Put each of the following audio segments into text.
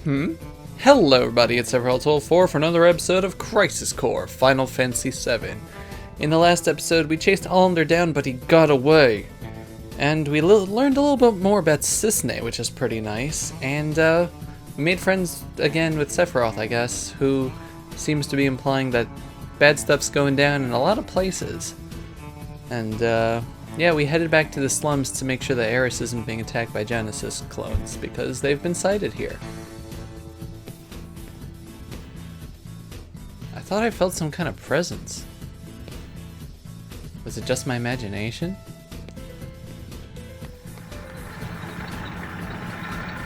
Hello everybody, it's Everhell12 for another episode of Crisis Core Final Fantasy VII. In the last episode, we chased Allender down, but he got away. And we learned a little bit more about Cisne, which is pretty nice. And we made friends again with Sephiroth, I guess, who seems to be implying that bad stuff's going down in a lot of places. And yeah, we headed back to the slums to make sure that Aeris isn't being attacked by Genesis clones, because they've been sighted here. I thought I felt some kind of presence. Was it just my imagination?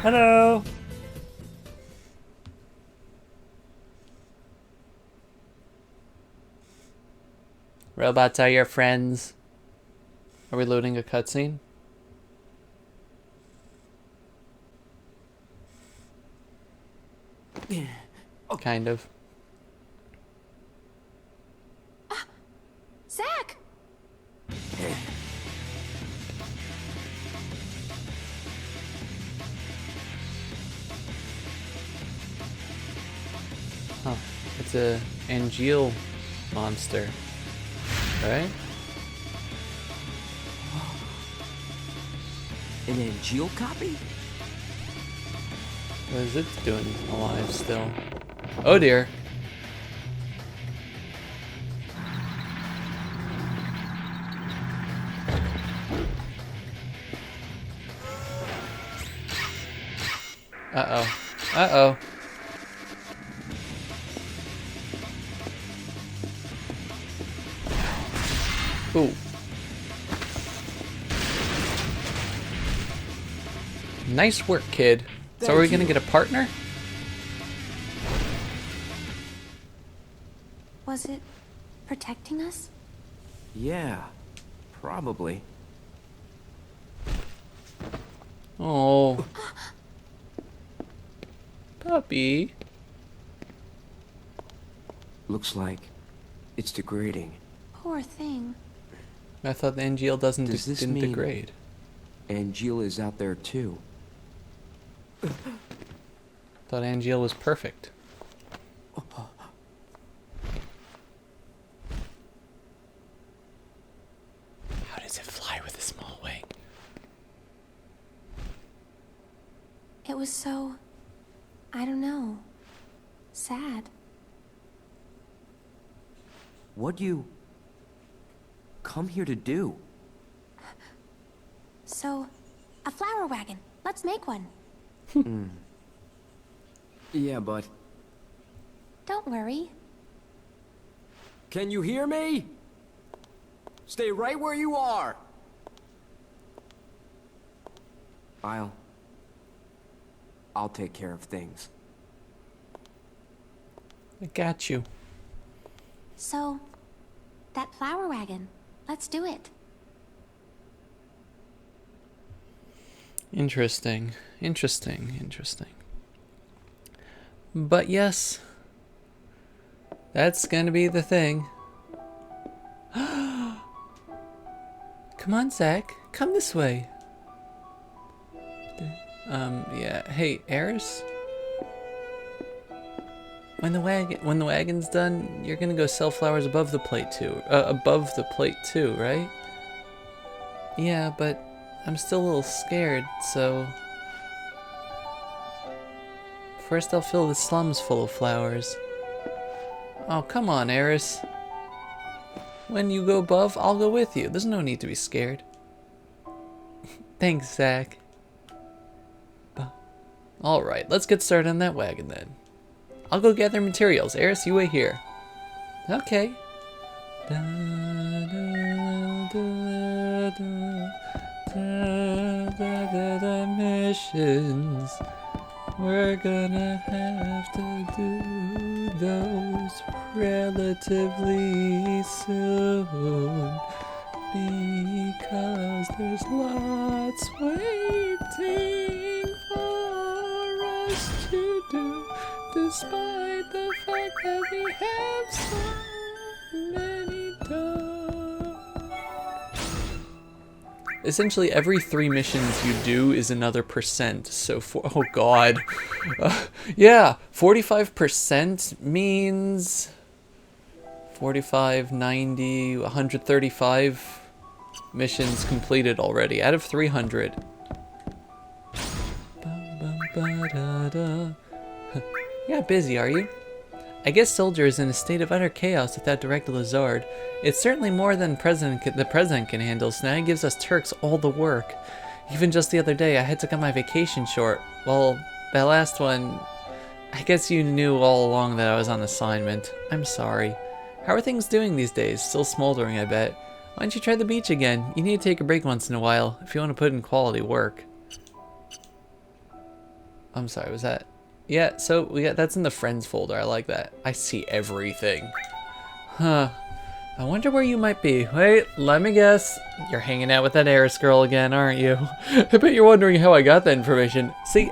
Hello! Robots are your friends. Are we loading a cutscene? Kind of. Zach! Huh. It's a Angeal monster, right? An Angeal copy? What is it doing alive still? Oh dear. Uh-oh. Uh-oh. Ooh. Nice work, kid. So are we gonna get a partner? Was it protecting us? Yeah, probably. Oh. Puppy. Looks like it's degrading. Poor thing. I thought the Angeal didn't mean degrade. Angeal is out there too. Thought Angeal was perfect. How does it fly with a small wing? It was so... I don't know. Sad. What'd you come here to do? So, a flower wagon. Let's make one. Yeah, but... Don't worry. Can you hear me? Stay right where you are! I'll take care of things. I got you. So, that flower wagon. Let's do it. Interesting. Interesting. But yes, that's gonna be the thing. Come on, Zach. Come this way. Yeah. Hey, Aeris? When the wagon's done, you're gonna go sell flowers above the plate too. Right? Yeah, but I'm still a little scared, so... First I'll fill the slums full of flowers. Oh, come on, Aeris. When you go above, I'll go with you. There's no need to be scared. Thanks, Zach. Alright, let's get started on that wagon then. I'll go gather materials. Aeris, you wait here. Okay. Missions. We're gonna have to do those relatively soon, because there's lots waiting for us to do, despite the fact that we have so many doors. essentially every 3 missions you do is another percent. So oh god. Yeah, 45% means 45, 90, 135 missions completed already out of 300. You're not busy, are you? I guess Soldier is in a state of utter chaos without Director Lazard. It's certainly more than the President can handle, so now he gives us Turks all the work. Even just the other day, I had to cut my vacation short. Well, that last one, I guess you knew all along that I was on assignment. I'm sorry. How are things doing these days? Still smoldering, I bet. Why don't you try the beach again? You need to take a break once in a while, if you want to put in quality work. I'm sorry, was that... Yeah, so we got that's in the friends folder. I like that. I see everything. Huh. I wonder where you might be. Wait, let me guess. You're hanging out with that Aeris girl again, aren't you? I bet you're wondering how I got that information. See,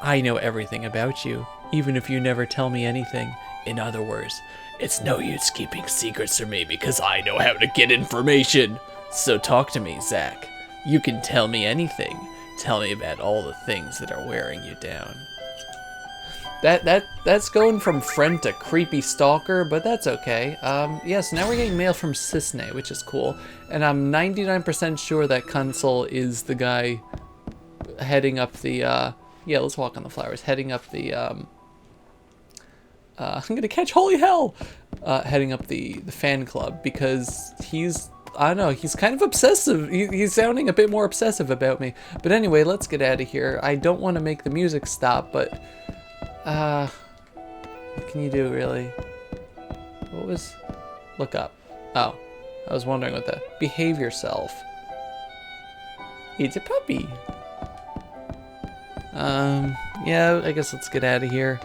I know everything about you, even if you never tell me anything. In other words, it's no use keeping secrets from me because I know how to get information. So talk to me, Zach. You can tell me anything. Tell me about all the things that are wearing you down. That's going from friend to creepy stalker, but that's okay. Yes, now we're getting mail from Cisne, which is cool. And I'm 99% sure that Consul is the guy heading up the, yeah, let's walk on the flowers. Heading up the, I'm gonna catch holy hell! Heading up the fan club, because he's, I don't know, he's kind of obsessive. He's sounding a bit more obsessive about me. But anyway, let's get out of here. I don't want to make the music stop, but... what can you do, really? What was... Look up. Oh, I was wondering what that... Behave yourself. It's a puppy. Yeah, I guess let's get out of here.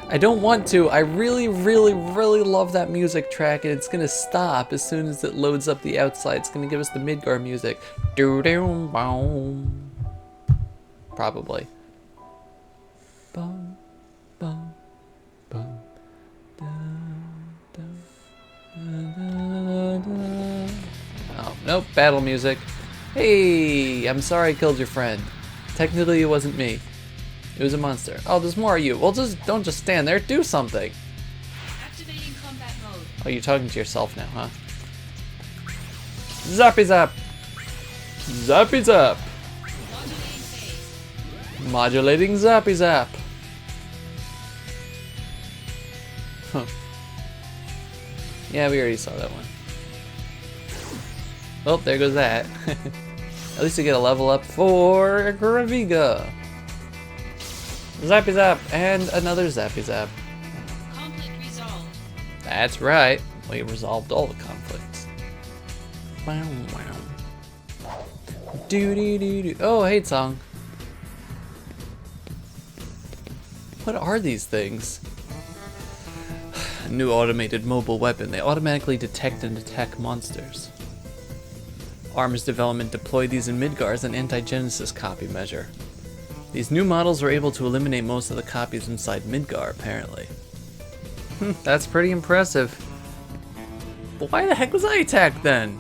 I don't want to. I really, really, really love that music track, and it's gonna stop as soon as it loads up the outside. It's gonna give us the Midgar music. Doo-doo-boom. Probably. Boom. Boom, boom, oh, nope, battle music. Hey, I'm sorry I killed your friend. Technically, it wasn't me. It was a monster. Oh, there's more of you. Well, don't just stand there. Do something. Activating combat mode. Oh, you're talking to yourself now, huh? Zappy zap. Zappy zap. Modulating phase. Modulating zappy zap. Huh. Yeah, we already saw that one. Oh, there goes that. At least we get a level up for Graviga. Zappy zap, and another zappy zap. Conflict resolved. That's right. We resolved all the conflicts. Wow, wow. Doo doo doo doo. Oh, hey, song. What are these things? New automated mobile weapon. They automatically detect and attack monsters. Arms development deployed these in Midgar as an anti-Genesis copy measure. These new models were able to eliminate most of the copies inside Midgar, apparently. That's pretty impressive. But why the heck was I attacked then?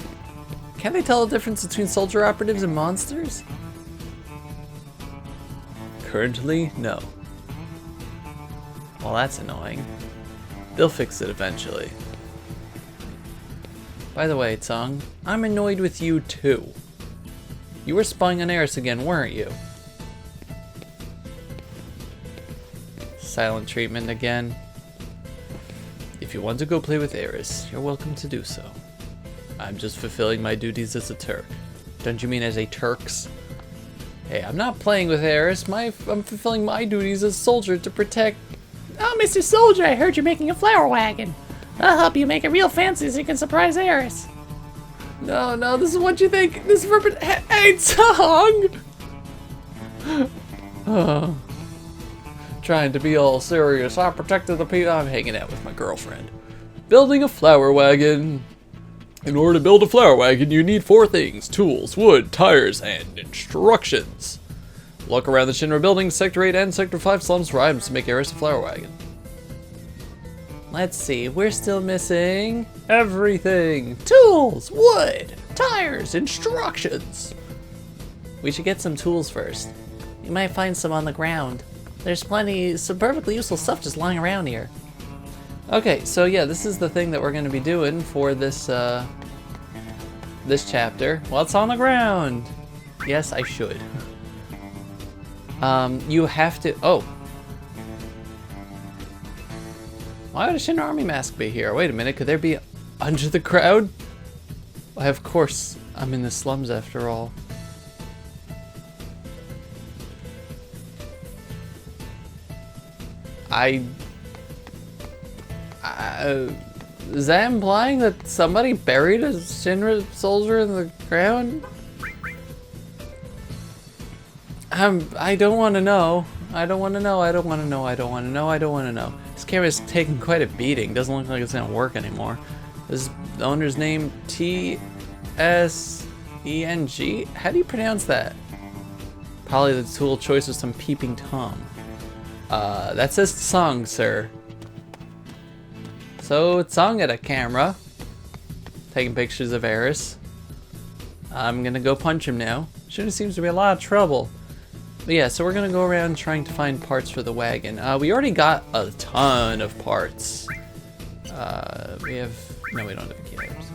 Can't they tell the difference between soldier operatives and monsters? Currently, no. Well, that's annoying. They'll fix it eventually. By the way, Tsung, I'm annoyed with you too. You were spying on Aeris again, weren't you? Silent treatment again. If you want to go play with Aeris, you're welcome to do so. I'm just fulfilling my duties as a Turk. Don't you mean as a Turks? Hey, I'm not playing with Aeris. I'm fulfilling my duties as a soldier to protect... Oh, Mr. Soldier, I heard you're making a flower wagon. I'll help you make it real fancy so you can surprise Aeris. No, this is what you think. This is for... Hey, Tsung! Oh. Trying to be all serious. I protected the people. I'm hanging out with my girlfriend. Building a flower wagon. In order to build a flower wagon, you need 4 things. Tools, wood, tires, and instructions. Look around the Shinra buildings, Sector 8 and Sector 5 slums for items to make Aeris a flower wagon. Let's see, we're still missing everything. Tools, wood, tires, instructions. We should get some tools first. You might find some on the ground. There's some perfectly useful stuff just lying around here. Okay, so yeah, this is the thing that we're going to be doing for this this chapter. What's on the ground? Yes, I should. You have to. Oh. Why would a Shinra army mask be here? Wait a minute, could there be under the crowd? Why, of course, I'm in the slums after all. Is that implying that somebody buried a Shinra soldier in the ground? I don't want to know. I don't want to know. I don't want to know. I don't want to know. I don't want to know. This camera's taking quite a beating. Doesn't look like it's gonna work anymore. This the owner's name T-S-E-N-G. How do you pronounce that? Probably the tool choice was some peeping Tom. That says Tsang, sir. So Tsang at a camera, taking pictures of Aeris. I'm gonna go punch him now. Shinra seems to be a lot of trouble. But yeah, so we're gonna go around trying to find parts for the wagon. We already got a ton of parts. We don't have cams.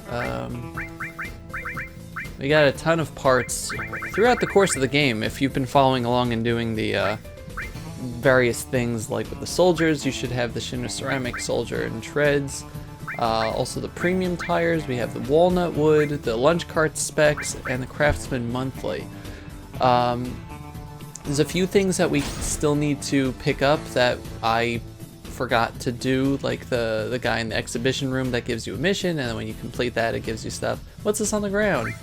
We got a ton of parts throughout the course of the game. If you've been following along and doing the various things like with the soldiers, you should have the Shinra ceramic soldier and treads. Also the premium tires, we have the walnut wood, the lunch cart specs, and the craftsman monthly. There's a few things that we still need to pick up that I forgot to do, like the guy in the exhibition room that gives you a mission, and then when you complete that it gives you stuff. What's this on the ground?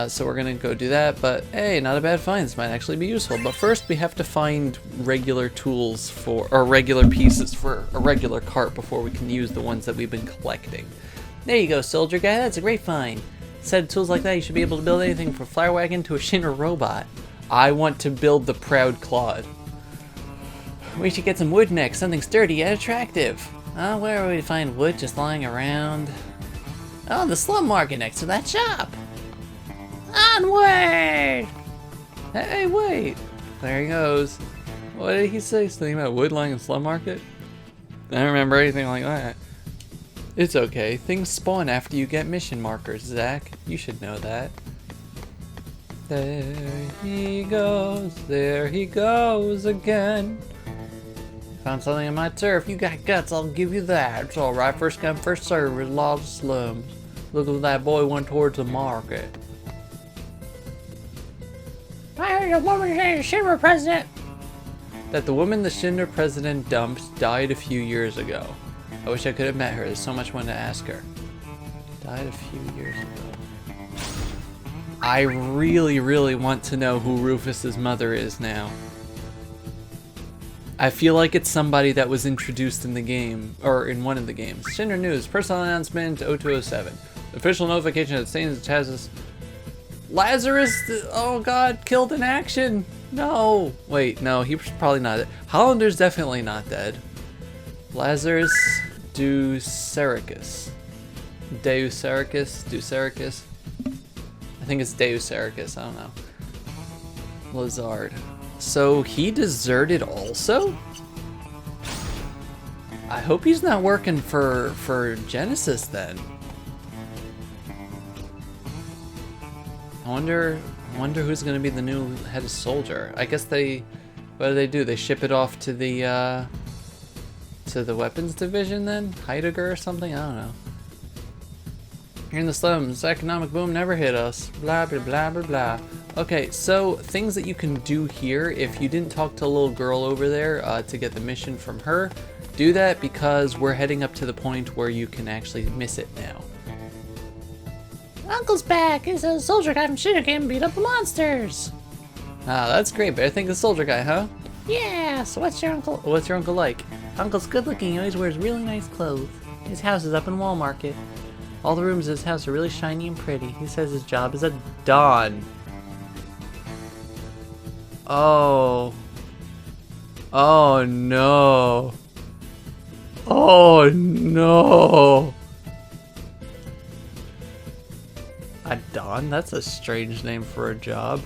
So we're gonna go do that, but hey, not a bad find. This might actually be useful. But first we have to find regular tools or regular pieces for a regular cart before we can use the ones that we've been collecting. There you go, soldier guy. That's a great find. Set of tools like that, you should be able to build anything from a flower wagon to a Shinra robot. I want to build the proud clod. We should get some wood next, something sturdy and attractive. Where would we find wood just lying around? Oh, the slum market next to that shop. Onward! Hey, wait! There he goes. What did he say? Something about wood lying in slum market? I don't remember anything like that. It's okay. Things spawn after you get mission markers, Zach. You should know that. There he goes again. Found something in my turf. You got guts, I'll give you that. It's alright. First come, first serve. There's a lot of slums. Look at that boy went towards the market. I heard a woman named Shinra president. That the woman the Shinra president dumped died a few years ago. I wish I could have met her. There's so much I wanted to ask her. Died a few years ago. I really, really want to know who Rufus's mother is now. I feel like it's somebody that was introduced in the game, or in one of the games. Shinra News, personal announcement 0207. Official notification that Satan's Chassis. Lazarus, oh god, killed in action. No. Wait, no, he was probably not dead. Hollander's definitely not dead. Lazarus Ducericus. Ducericus. I think it's Ducericus, I don't know. Lazard. So he deserted also? I hope he's not working for Genesis then. I wonder who's gonna be the new head of soldier. I guess what do? They ship it off to the weapons division then? Heidegger or something? I don't know. Here in the slums, economic boom never hit us. Blah, blah, blah, blah, blah. Okay, so things that you can do here, if you didn't talk to a little girl over there to get the mission from her, do that because we're heading up to the point where you can actually miss it now. Uncle's back! He's a soldier guy from Shinra came and beat up the monsters! Ah, that's great, but I think the soldier guy, huh? Yeah, so what's your uncle like? Uncle's good looking, he always wears really nice clothes. His house is up in Wall Market. All the rooms in his house are really shiny and pretty. He says his job is a Don. Oh. Oh no. Oh no. A Don? That's a strange name for a job.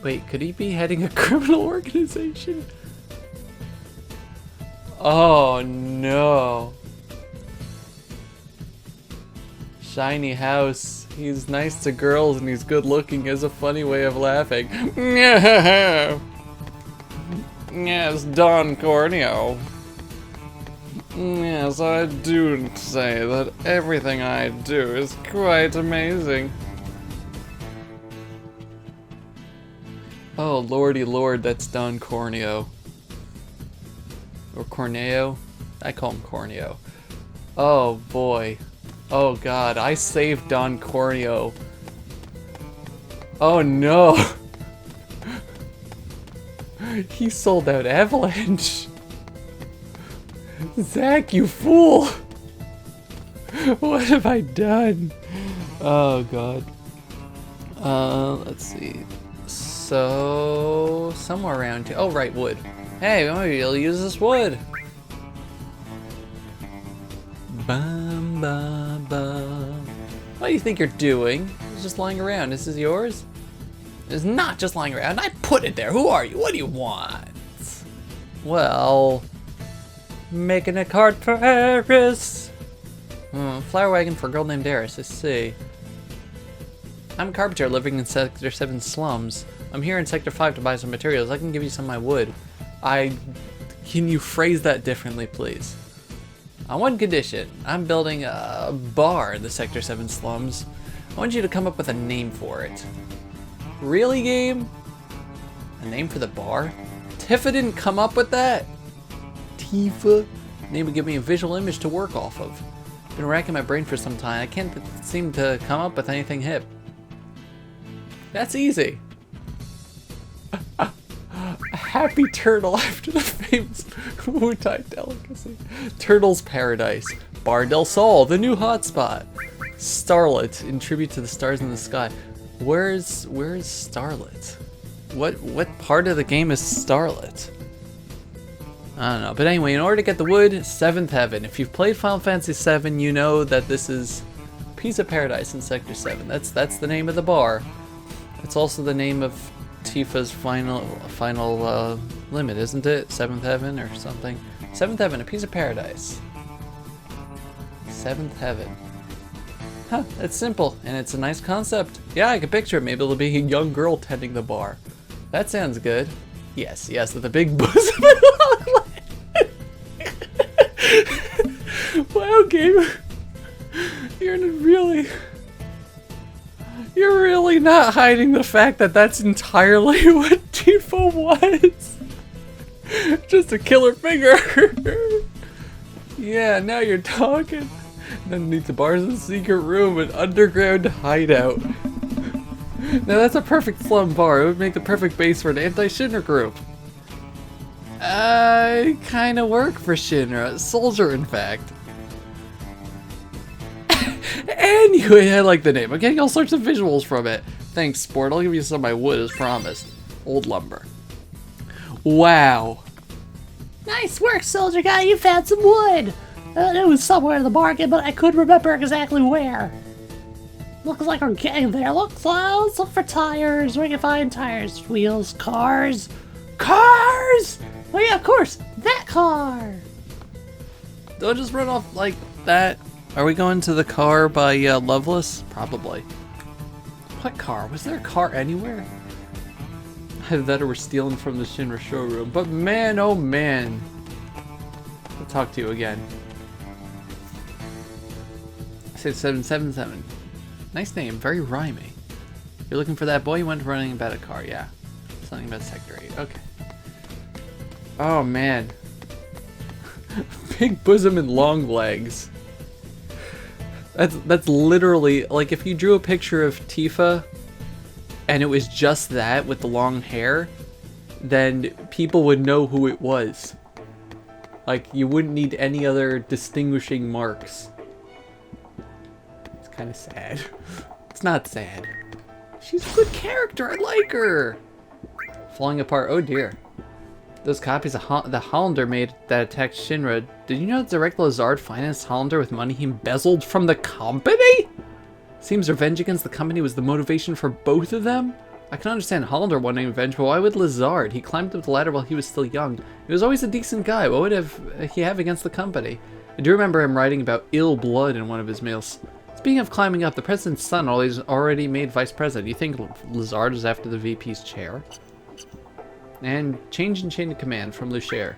Wait, could he be heading a criminal organization? Oh no. Shiny house. He's nice to girls and he's good looking is a funny way of laughing. Yes, Don Corneo. Yes, I do say that everything I do is quite amazing. Oh, lordy lord, that's Don Corneo. Or Corneo? I call him Corneo. Oh boy. Oh god, I saved Don Corneo. Oh no! He sold out Avalanche! Zach, you fool! What have I done? Oh god. Let's see. So, somewhere around here. Oh, right, wood. Hey, maybe I'll use this wood. Bum, bum, bum. What do you think you're doing? It's just lying around. This is yours? It's not just lying around. I put it there. Who are you? What do you want? Well, making a card for Aeris. Flower wagon for a girl named Aeris. I see. I'm a carpenter living in Sector 7 slums. I'm here in Sector 5 to buy some materials. I can give you some of my wood. Can you phrase that differently, please? On one condition, I'm building a bar in the Sector 7 slums. I want you to come up with a name for it. Really, game? A name for the bar? Tifa didn't come up with that? Tifa? Name would give me a visual image to work off of. Been racking my brain for some time. I can't seem to come up with anything hip. That's easy. A happy turtle after the famous Wu-Tai delicacy. Turtle's Paradise. Bar del Sol, the new hotspot. Starlit, in tribute to the stars in the sky. Where's Starlit? What part of the game is Starlit? I don't know. But anyway, in order to get the wood, 7th Heaven. If you've played Final Fantasy VII, you know that this is Piece of Paradise in Sector 7. That's the name of the bar. It's also the name of Tifa's final limit, isn't it? 7th Heaven or something. 7th Heaven, a piece of paradise. 7th Heaven. Huh, it's simple, and it's a nice concept. Yeah, I can picture it. Maybe it'll be a young girl tending the bar. That sounds good. Yes, with a big bosom and long leg. Wow, game. You're really not hiding the fact that that's entirely what Tifa was. Just a killer figure. Yeah, now you're talking. Underneath the bars of the secret room, an underground hideout. Now that's a perfect slum bar. It would make the perfect base for an anti-Shinra group. I kinda work for Shinra. Soldier, in fact. Anyway, I like the name. I'm getting all sorts of visuals from it. Thanks, sport. I'll give you some of my wood as promised. Old lumber. Wow. Nice work, soldier guy. You found some wood. It was somewhere in the market, but I couldn't remember exactly where. Looks like we're getting there. Let's look for tires. We can find tires, wheels, cars. Cars! Oh yeah, of course. That car. Don't just run off like that. Are we going to the car by Loveless? Probably. What car? Was there a car anywhere? Either that or we're stealing from the Shinra showroom. But man, oh man. I'll talk to you again. 6777. Nice name, very rhyming. You're looking for that boy? You went running about a car, yeah. Something about Sector 8, okay. Oh man. Big bosom and long legs. That's literally, like if you drew a picture of Tifa and it was just that with the long hair, then people would know who it was. Like you wouldn't need any other distinguishing marks. It's kind of sad. It's not sad. She's a good character, I like her. Falling apart, oh dear. Those copies of the Hollander made that attacked Shinra. Did you know that Direct Lazard financed Hollander with money he embezzled from the company? Seems revenge against the company was the motivation for both of them? I can understand Hollander wanting revenge, but why would Lazard? He climbed up the ladder while he was still young. He was always a decent guy. What would he have against the company? I do remember him writing about ill blood in one of his mails. Speaking of climbing up, the president's son already made vice president. You think Lazard is after the VP's chair? And change in chain of command from Lucher.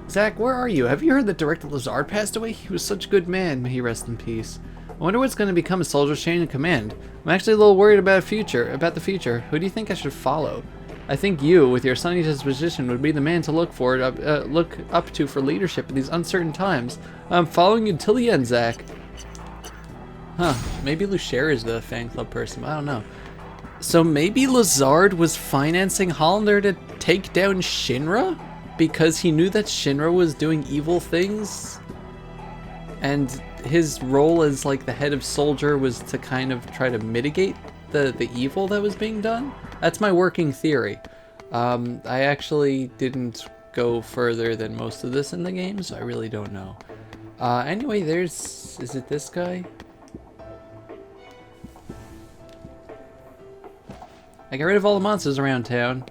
Zach, where are you? Have you heard that Director Lazard passed away? He was such a good man. May he rest in peace. I wonder what's going to become of Soldier's chain of command. I'm actually a little worried about the future. Who do you think I should follow? I think you, with your sunny disposition, would be the man to look up to for leadership in these uncertain times. I'm following you till the end, Zach. Huh? Maybe Lucher is the fan club person. I don't know. So maybe Lazard was financing Hollander to take down Shinra because he knew that Shinra was doing evil things, and his role as like the head of Soldier was to kind of try to mitigate the evil that was being done. That's my working theory. I actually didn't go further than most of this in the game, so I really don't know. Anyway, is it this guy? I got rid of all the monsters around town.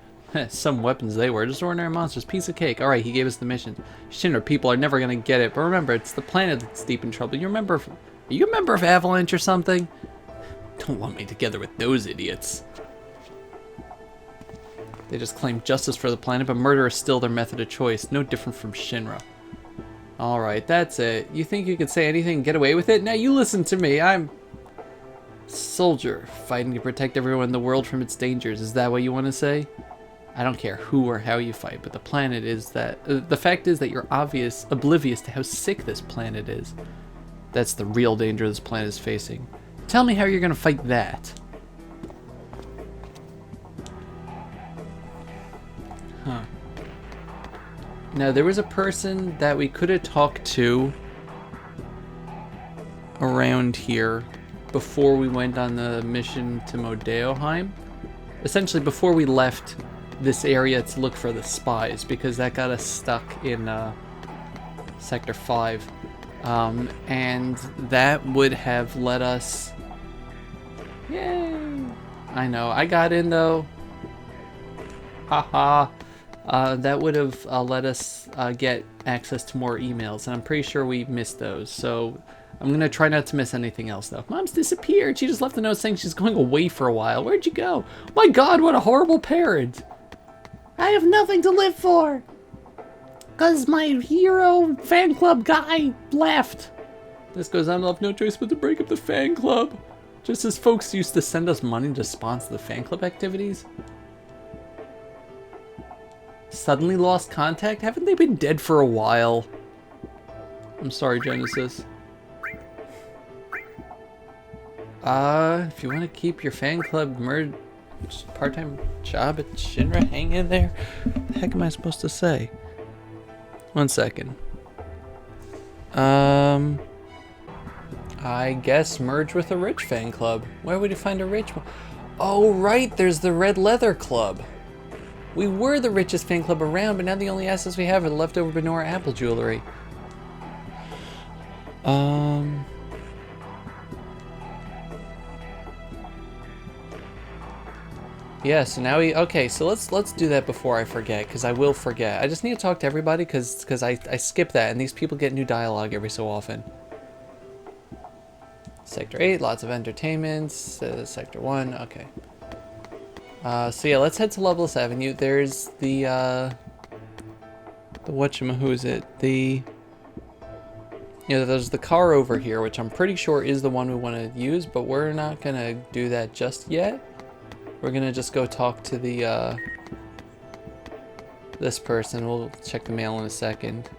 Some weapons they were, just ordinary monsters, piece of cake. Alright, he gave us the mission. Shinra people are never gonna get it, but remember, it's the planet that's deep in trouble. Are you a member of Avalanche or something? Don't lump me together with those idiots. They just claim justice for the planet, but murder is still their method of choice. No different from Shinra. Alright, that's it. You think you could say anything and get away with it? Now you listen to me, I'm Soldier, fighting to protect everyone in the world from its dangers. Is that what you want to say? I don't care who or how you fight, but the planet is that... the fact is that you're oblivious to how sick this planet is. That's the real danger this planet is facing. Tell me how you're going to fight that. Huh. Now, there was a person that we could have talked to around here before we went on the mission to Modeoheim. Essentially, before we left this area to look for the spies, because that got us stuck in Sector 5. And that would have let us... Yay! I know, I got in though. Haha. That would have let us get access to more emails, and I'm pretty sure we missed those, so I'm going to try not to miss anything else though. Mom's disappeared. She just left a note saying she's going away for a while. Where'd you go? My god, what a horrible parent! I have nothing to live for! Cause my hero fan club guy left. This goes on, I'll have no choice but to break up the fan club. Just as folks used to send us money to sponsor the fan club activities. Suddenly lost contact? Haven't they been dead for a while? I'm sorry, Genesis. If you want to keep your fan club part-time job at Shinra, hang in there. What the heck am I supposed to say? 1 second. I guess merge with a rich fan club. Where would you find a rich one? Oh, right, there's the Red Leather Club. We were the richest fan club around, but now the only assets we have are the leftover Benora Apple jewelry. Yeah, so now okay, so let's do that before I forget, because I will forget. I just need to talk to everybody, because I skip that, and these people get new dialogue every so often. Sector 8, lots of entertainments. Sector 1, okay. So yeah, let's head to Loveless Avenue. There's the there's the car over here, which I'm pretty sure is the one we want to use, but we're not gonna do that just yet. We're gonna just go talk to the this person. We'll check the mail in a second.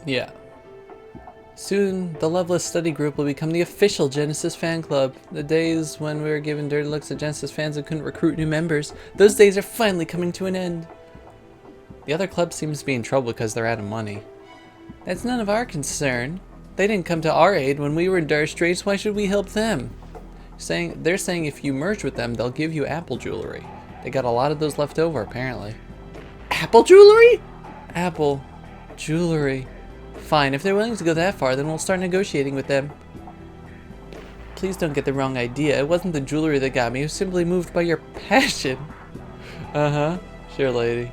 Yeah. Soon, the Loveless Study Group will become the official Genesis fan club. The days when we were given dirty looks at Genesis fans and couldn't recruit new members, those days are finally coming to an end. The other club seems to be in trouble because they're out of money. That's none of our concern. They didn't come to our aid when we were in dire straits. Why should we help them? They're saying if you merge with them, they'll give you Apple jewelry. They got a lot of those left over, apparently. Apple jewelry? Apple jewelry. Fine, if they're willing to go that far, then we'll start negotiating with them. please don't get the wrong idea. It wasn't the jewelry that got me. I was simply moved by your passion. Uh-huh. Sure, lady.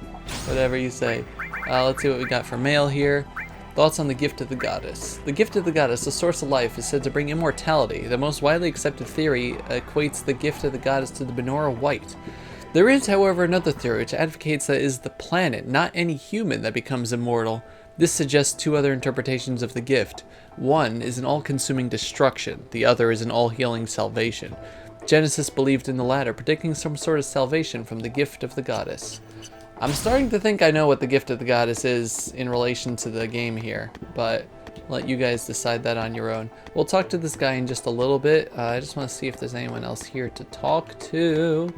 Whatever you say. Let's see what we got for mail here. Thoughts on the gift of the goddess. The gift of the goddess, the source of life, is said to bring immortality. The most widely accepted theory equates the gift of the goddess to the menorah white. There is, however, another theory which advocates that it is the planet, not any human, that becomes immortal. This suggests two other interpretations of the gift. One is an all-consuming destruction. The other is an all-healing salvation. Genesis believed in the latter, predicting some sort of salvation from the gift of the goddess. I'm starting to think I know what the gift of the goddess is in relation to the game here, but let you guys decide that on your own. We'll talk to this guy in just a little bit. I just want to see if there's anyone else here to talk to.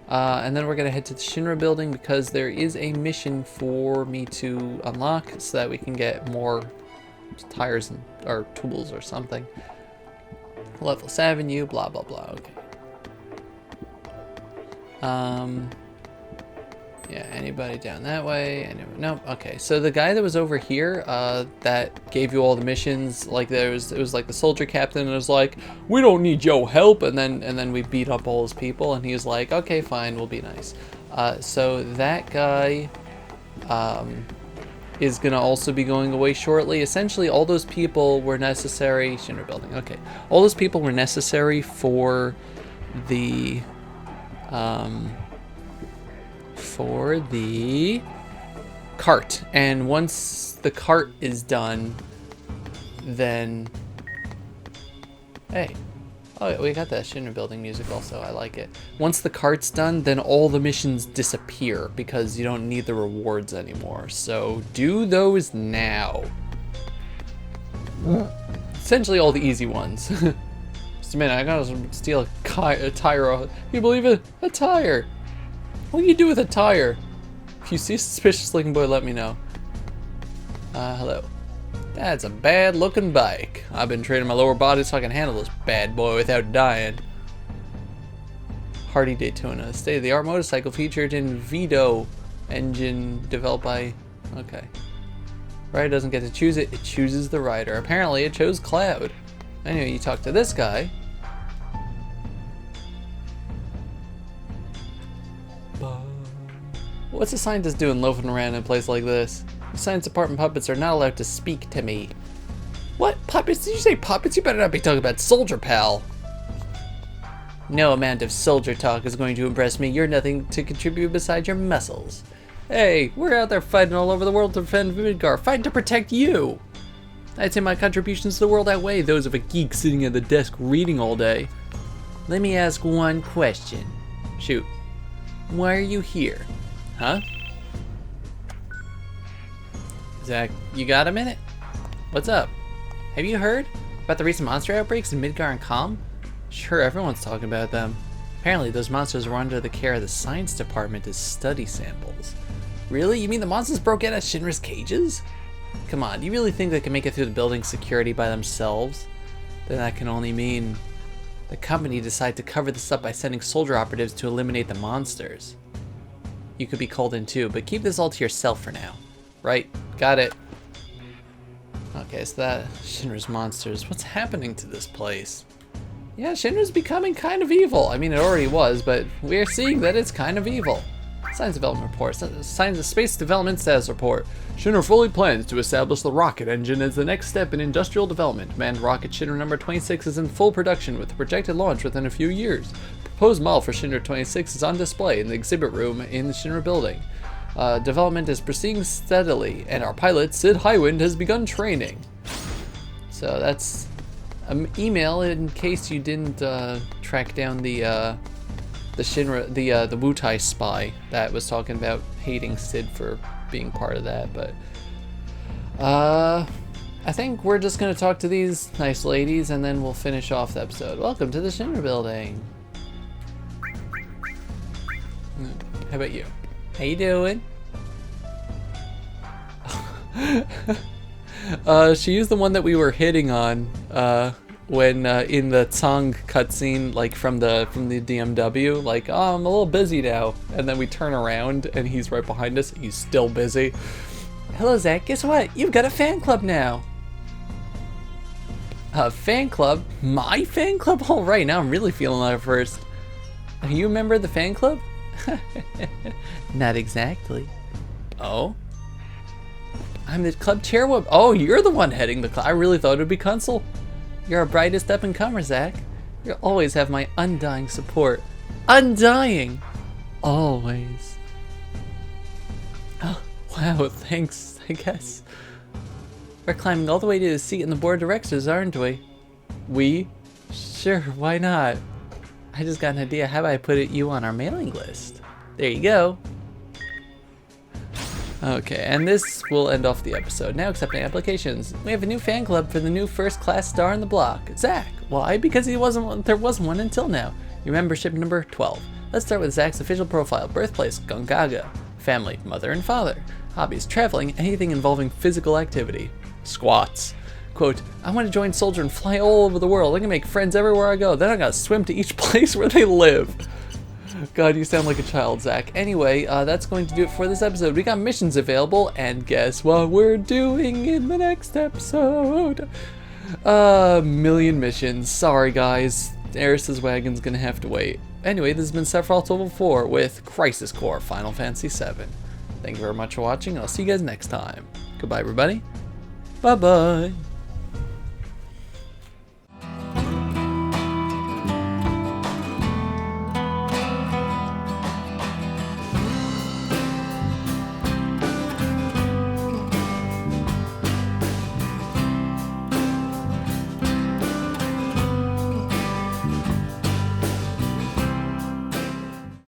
And then we're going to head to the Shinra building because there is a mission for me to unlock so that we can get more tires or tools or something. Level's Avenue, blah, blah, blah. Okay. Yeah, anybody down that way? Anyone? Nope. Okay, so the guy that was over here that gave you all the missions, like it was like the soldier captain, and it was like, we don't need your help, and then we beat up all his people, and he was like, okay, fine, we'll be nice. So that guy is gonna also be going away shortly. Essentially, all those people were necessary. Shinra building. Okay, all those people were necessary for the cart, and once the cart is done, then hey, oh, we got that Shinra building music also. I like it. Once the cart's done, then all the missions disappear because you don't need the rewards anymore. So do those now. Essentially all the easy ones. Just a minute, I gotta steal a tire. Can you believe it? A tire. What do you do with a tire? If you see a suspicious looking boy, let me know. Hello. That's a bad looking bike. I've been training my lower body so I can handle this bad boy without dying. Hardy Daytona. State-of-the-art motorcycle featured in VII engine developed by... Okay. Rider doesn't get to choose it. It chooses the rider. Apparently it chose Cloud. Anyway, you talk to this guy. What's a scientist doing loafing around in a place like this? The science department puppets are not allowed to speak to me. What? Puppets? Did you say puppets? You better not be talking about Soldier Pal. No amount of soldier talk is going to impress me. You're nothing to contribute besides your muscles. Hey, we're out there fighting all over the world to defend Midgar, fighting to protect you. I'd say my contributions to the world outweigh those of a geek sitting at the desk reading all day. Let me ask one question. Shoot. Why are you here? Huh? Zach, you got a minute? What's up? Have you heard about the recent monster outbreaks in Midgar and Calm? Sure, everyone's talking about them. Apparently, those monsters were under the care of the science department as study samples. Really? You mean the monsters broke out of Shinra's cages? Come on, do you really think they can make it through the building security by themselves? Then that can only mean the company decided to cover this up by sending soldier operatives to eliminate the monsters. You could be called in too, but keep this all to yourself for now. Right, got it. Okay, so that Shinra's monsters. What's happening to this place? Yeah, Shinra's becoming kind of evil. I mean, it already was, but we're seeing that it's kind of evil. Science development report. Science of space development status report. Shinra fully plans to establish the rocket engine as the next step in industrial development. Manned rocket Shinra number 26 is in full production with a projected launch within a few years. Proposed model for Shinra 26 is on display in the exhibit room in the Shinra building. Development is proceeding steadily, and our pilot, Sid Highwind, has begun training. So that's an email in case you didn't track down the Shinra, the Wutai spy that was talking about hating Sid for being part of that. But I think we're just gonna talk to these nice ladies, and then we'll finish off the episode. Welcome to the Shinra building. How about you? How you doing? She's the one that we were hitting on when in the Tsang cutscene, like from the DMW, like, oh, I'm a little busy now, and then we turn around and he's right behind us. He's still busy. Hello, Zach. Guess what? You've got a fan club now. A fan club? My fan club? Alright, now I'm really feeling that first. Are you a member of the fan club? Not exactly. Oh? I'm the club chairwoman. Oh, you're the one heading the club. I really thought it would be Kunsel. You're our brightest up-and-comer, Zach. You'll always have my undying support. Undying! Always. Oh, wow, thanks, I guess. We're climbing all the way to the seat in the board of directors, aren't we? We? Sure, why not? I just got an idea. How about I put you on our mailing list? There you go. Okay, and this will end off the episode. Now accepting applications. We have a new fan club for the new first-class star on the block, Zach. Why? Because there wasn't one until now. Your membership number 12. Let's start with Zach's official profile. Birthplace, Gongaga. Family, mother and father. Hobbies, traveling, anything involving physical activity. Squats. Quote, I want to join Soldier and fly all over the world. I can make friends everywhere I go. Then I gotta swim to each place where they live. God, you sound like a child, Zach. Anyway, that's going to do it for this episode. We got missions available, and guess what we're doing in the next episode? Million missions. Sorry, guys. Aeris' wagon's gonna have to wait. Anyway, this has been Sephiroth Level 4 with Crisis Core Final Fantasy VII. Thank you very much for watching, and I'll see you guys next time. Goodbye, everybody. Bye-bye.